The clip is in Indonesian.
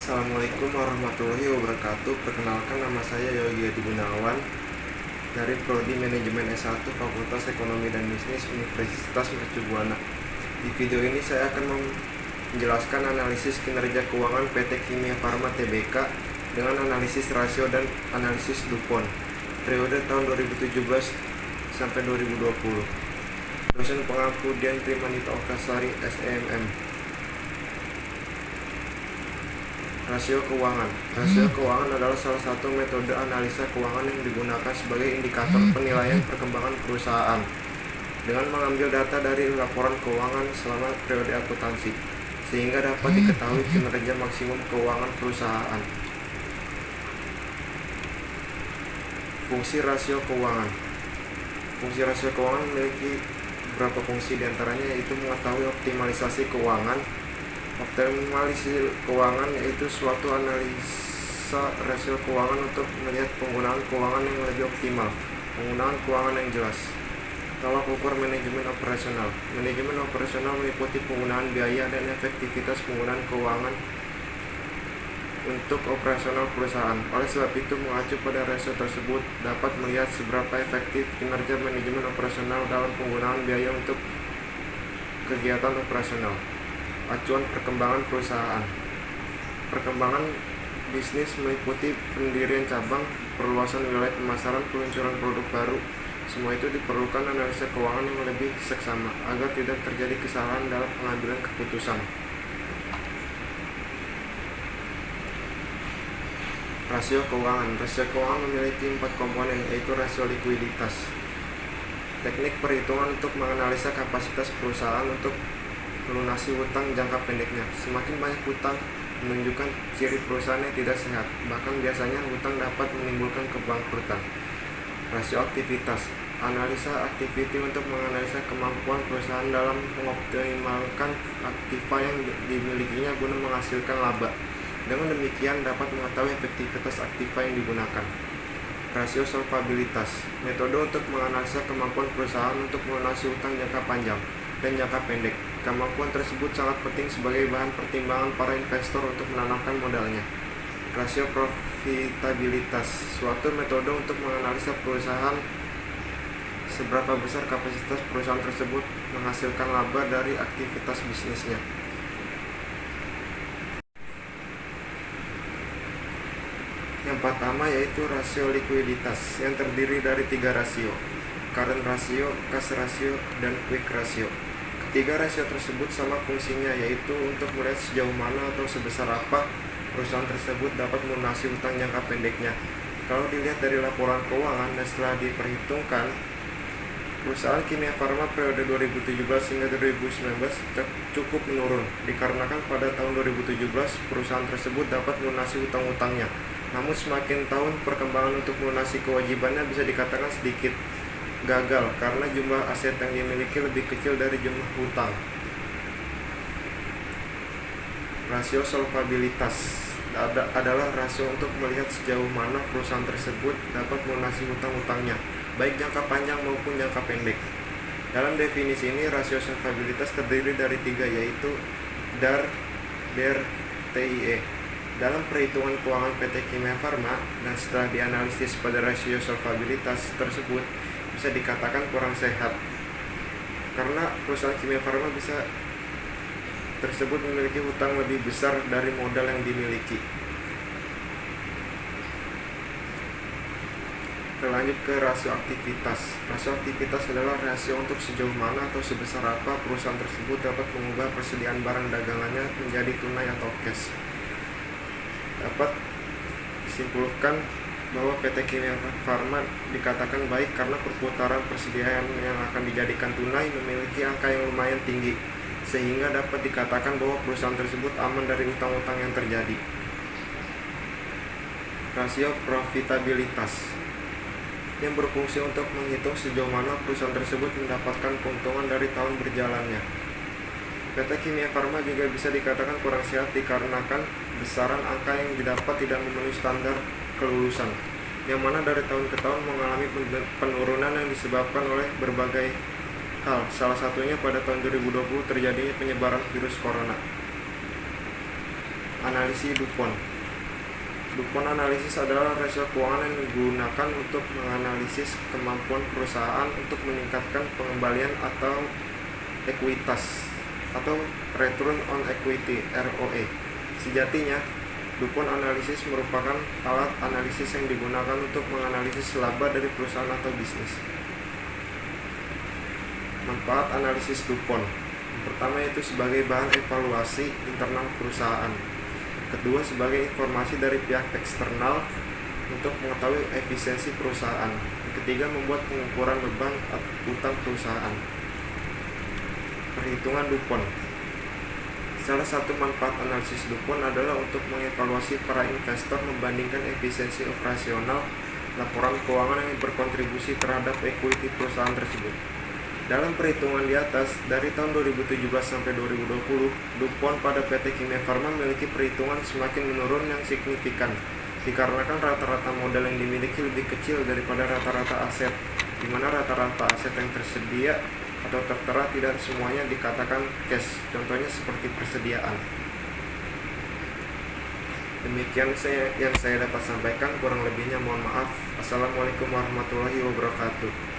Assalamualaikum warahmatullahi wabarakatuh. Perkenalkan, nama saya Yogi Adi Gunawan dari Prodi Manajemen S1 Fakultas Ekonomi dan Bisnis Universitas Mercu Buana. Di video ini saya akan menjelaskan analisis kinerja keuangan PT Kimia Farma Tbk dengan analisis rasio dan analisis DuPont periode tahun 2017 sampai 2020. Dosen pengampu Dian Trimanita Oktasari, SEMM. Rasio keuangan. Rasio keuangan adalah salah satu metode analisa keuangan yang digunakan sebagai indikator penilaian perkembangan perusahaan dengan mengambil data dari laporan keuangan selama periode akuntansi, sehingga dapat diketahui kinerja maksimum keuangan perusahaan. Fungsi rasio keuangan. Fungsi rasio keuangan memiliki beberapa fungsi, diantaranya yaitu mengetahui optimalisasi keuangan. Optimalisasi keuangan yaitu suatu analisa rasio keuangan untuk melihat penggunaan keuangan yang lebih optimal, penggunaan keuangan yang jelas. Tolak ukur manajemen operasional. Manajemen operasional meliputi penggunaan biaya dan efektivitas penggunaan keuangan untuk operasional perusahaan. Oleh sebab itu, mengacu pada rasio tersebut dapat melihat seberapa efektif kinerja manajemen operasional dalam penggunaan biaya untuk kegiatan operasional. Acuan perkembangan perusahaan. Perkembangan bisnis meliputi pendirian cabang, perluasan wilayah pemasaran, peluncuran produk baru. Semua itu diperlukan analisa keuangan yang lebih seksama agar tidak terjadi kesalahan dalam pengambilan keputusan. Rasio keuangan. Rasio keuangan memiliki 4 komponen, yaitu rasio likuiditas. Teknik perhitungan untuk menganalisa kapasitas perusahaan untuk melunasi hutang jangka pendeknya. Semakin banyak hutang menunjukkan ciri perusahaan yang tidak sehat, bahkan biasanya hutang dapat menimbulkan kebangkrutan. Rasio aktivitas. Analisa activity untuk menganalisa kemampuan perusahaan dalam mengoptimalkan aktiva yang dimilikinya guna menghasilkan laba. Dengan demikian dapat mengetahui efektivitas aktiva yang digunakan. Rasio solvabilitas. Metode untuk menganalisa kemampuan perusahaan untuk melunasi hutang jangka panjang dan jangka pendek. Kemampuan tersebut sangat penting sebagai bahan pertimbangan para investor untuk menanamkan modalnya. Rasio profitabilitas. Suatu metode untuk menganalisa perusahaan seberapa besar kapasitas perusahaan tersebut menghasilkan laba dari aktivitas bisnisnya. Yang pertama yaitu rasio likuiditas, yang terdiri dari 3 rasio: current ratio, cash ratio, dan quick ratio. Ketiga rasio tersebut sama fungsinya, yaitu untuk melihat sejauh mana atau sebesar apa perusahaan tersebut dapat melunasi hutang jangka pendeknya. Kalau dilihat dari laporan keuangan dan setelah diperhitungkan, perusahaan Kimia Farma periode 2017 hingga 2019 cukup menurun, dikarenakan pada tahun 2017 perusahaan tersebut dapat melunasi hutang-hutangnya. Namun semakin tahun perkembangan untuk melunasi kewajibannya bisa dikatakan sedikit gagal karena jumlah aset yang dimiliki lebih kecil dari jumlah hutang. Rasio solvabilitas adalah rasio untuk melihat sejauh mana perusahaan tersebut dapat melunasi hutang-hutangnya, baik jangka panjang maupun jangka pendek. Dalam definisi ini, rasio solvabilitas terdiri dari 3, yaitu DAR, DER, TIE. Dalam perhitungan keuangan PT Kimia Farma dan setelah dianalisis pada rasio solvabilitas tersebut bisa dikatakan kurang sehat karena perusahaan Kimia Farma tersebut memiliki hutang lebih besar dari modal yang dimiliki. Kita lanjut ke rasio aktivitas. Rasio aktivitas adalah rasio untuk sejauh mana atau sebesar apa perusahaan tersebut dapat mengubah persediaan barang dagangannya menjadi tunai atau cash. Dapat disimpulkan bahwa PT Kimia Farma dikatakan baik karena perputaran persediaan yang akan dijadikan tunai memiliki angka yang lumayan tinggi, sehingga dapat dikatakan bahwa perusahaan tersebut aman dari hutang-hutang yang terjadi. Rasio profitabilitas, yang berfungsi untuk menghitung sejauh mana perusahaan tersebut mendapatkan keuntungan dari tahun berjalannya. PT Kimia Farma juga bisa dikatakan kurang sehat dikarenakan besaran angka yang didapat tidak memenuhi standar kelulusan, yang mana dari tahun ke tahun mengalami penurunan yang disebabkan oleh berbagai hal. Salah satunya pada tahun 2020 terjadinya penyebaran virus corona. Analisis DuPont. DuPont analisis adalah rasio keuangan yang digunakan untuk menganalisis kemampuan perusahaan untuk meningkatkan pengembalian atau ekuitas atau return on equity (ROE). Sejatinya, DuPont analisis merupakan alat analisis yang digunakan untuk menganalisis laba dari perusahaan atau bisnis. Manfaat analisis DuPont. Yang pertama yaitu sebagai bahan evaluasi internal perusahaan. Kedua, sebagai informasi dari pihak eksternal untuk mengetahui efisiensi perusahaan. Yang ketiga, membuat pengukuran beban utang perusahaan. Perhitungan DuPont. Salah satu manfaat analisis DuPont adalah untuk mengevaluasi para investor membandingkan efisiensi operasional laporan keuangan yang berkontribusi terhadap equity perusahaan tersebut. Dalam perhitungan di atas, dari tahun 2017 sampai 2020, DuPont pada PT Kimia Farma memiliki perhitungan semakin menurun yang signifikan, dikarenakan rata-rata modal yang dimiliki lebih kecil daripada rata-rata aset, di mana rata-rata aset yang tersedia atau tertera tidak semuanya dikatakan cash, contohnya seperti persediaan. Demikian yang saya dapat sampaikan, kurang lebihnya mohon maaf. Assalamualaikum warahmatullahi wabarakatuh.